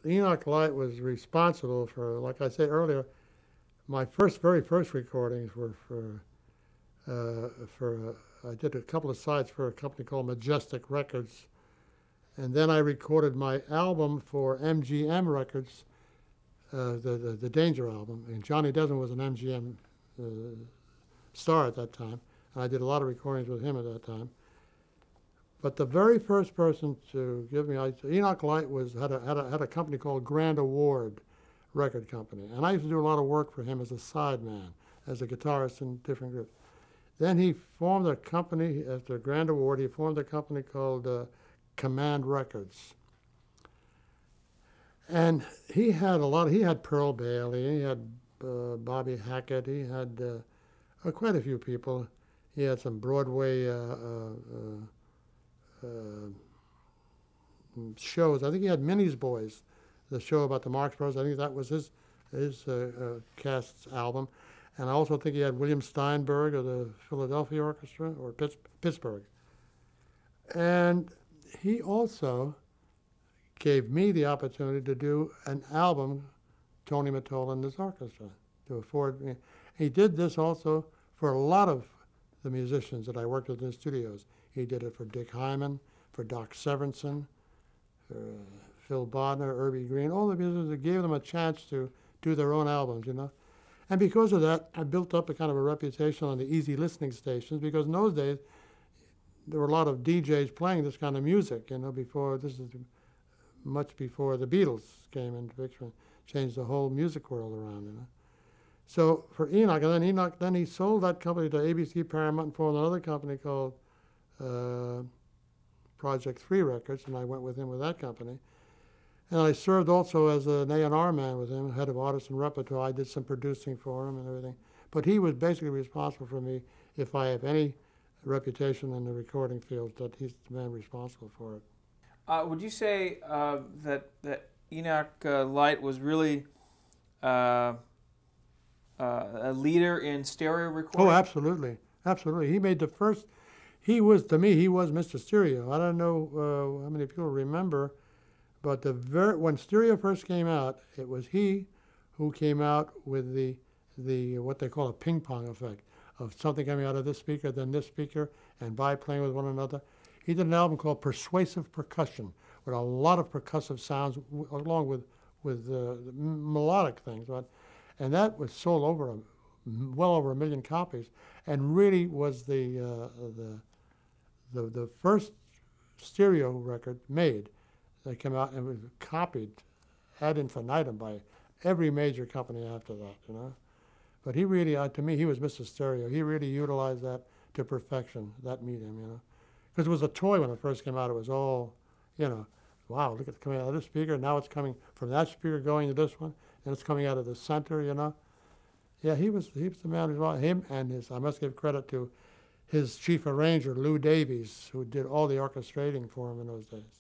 Enoch Light was responsible for, like I said earlier, my very first recordings were I did a couple of sides for a company called Majestic Records, and then I recorded my album for MGM Records, the Danger album. And Johnny Desmond was an MGM star at that time, and I did a lot of recordings with him at that time. But the very first person to give me, Enoch Light had a company called Grand Award Record Company, and I used to do a lot of work for him as a sideman, as a guitarist in different groups. Then he formed a company after Grand Award. He formed a company called Command Records, and he had he had Pearl Bailey, he had Bobby Hackett, he had quite a few people. He had some Broadway shows. I think he had Minnie's Boys, the show about the Marx Brothers. I think that was his cast's album. And I also think he had William Steinberg of the Philadelphia Orchestra, or Pittsburgh. And he also gave me the opportunity to do an album, Tony Mottola and his orchestra, to afford me. He did this also for a lot of the musicians that I worked with in the studios. He did it for Dick Hyman, for Doc Severinsen, for Phil Bodner, Irby Green, all the musicians that gave them a chance to do their own albums, you know. And because of that, I built up a kind of a reputation on the easy listening stations, because in those days, there were a lot of DJs playing this kind of music, you know, much before the Beatles came into the picture and changed the whole music world around, you know. So for Enoch, then he sold that company to ABC Paramount and formed another company called Project 3 Records, and I went with him with that company. And I served also as an A&R man with him, head of artists and repertoire. I did some producing for him and everything. But he was basically responsible for me if I have any reputation in the recording field, that he's the man responsible for it. Would you say that Enoch Light was really a leader in stereo recording? Oh, absolutely. Absolutely. He made the first, to me, he was Mr. Stereo. I don't know how many people remember, but when stereo first came out, it was he who came out with the what they call a ping pong effect, of something coming out of this speaker, then this speaker, and playing with one another. He did an album called Persuasive Percussion, with a lot of percussive sounds, along with melodic things. And that was sold well over 1 million copies, and really was the first stereo record made. They came out and was copied ad infinitum by every major company after that, you know. But he really, to me, he was Mr. Stereo. He really utilized that to perfection, that medium, you know. Because it was a toy when it first came out. It was all, you know, wow, look at it coming out of this speaker. Now it's coming from that speaker going to this one, and it's coming out of the center, you know. Yeah, he was the man as well. Him and I must give credit to his chief arranger, Lou Davies, who did all the orchestrating for him in those days.